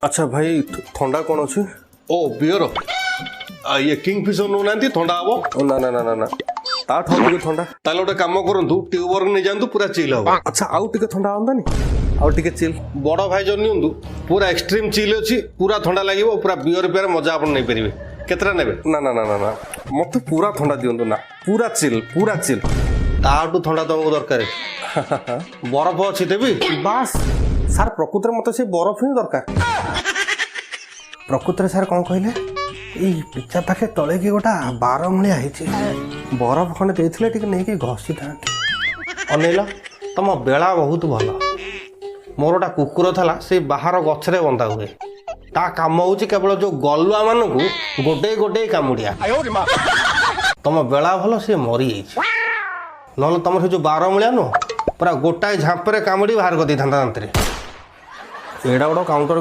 अच्छा भाई थंडा कौन अच्छी? ओ बियर ये किंगफिशर नौ ना थंडा हम ना ना ना ना ना ता ठाऊ थंडा ताले गोटे कम करूँ ट्यूबर नहीं जातु पूरा चिल हम अच्छा आउ टिके थंडा आंदानी आउ टिके चिल बड़ भाई जो नियंतु पूरा एक्सट्रीम चिल अच्छी पूरा थंडा लगे पूरा बियर पियर मजा आप नहीं पारे केतरा नेबे ना ना ना ना ना मत पूरा थंडा दियंतु ना पूरा चिल ताठू थंडा तुमको दरकार बरफ अच्छी देवी बास सार प्रकृत मत से बरफ ही दरकार प्रकृत सार कौन कहले पिचा पाखे तले कि गोटा 12 मुलिया बरफ खंडे देते टे नहीं घसी था अनेल तुम बेला बहुत भल मोर गोटा कुकुर था से बाहर गछरे बंधा हुए ता काम हूँ केवल जो गलुआ मानू गोटे गोटे कामुड़िया तुम बेला भल सी मरी ना तुम से जो 12 मुलिया नुह पूरा गोटाए झांपरे कामुड़ी बाहर कर दी था एड़ा गोटे काउंटर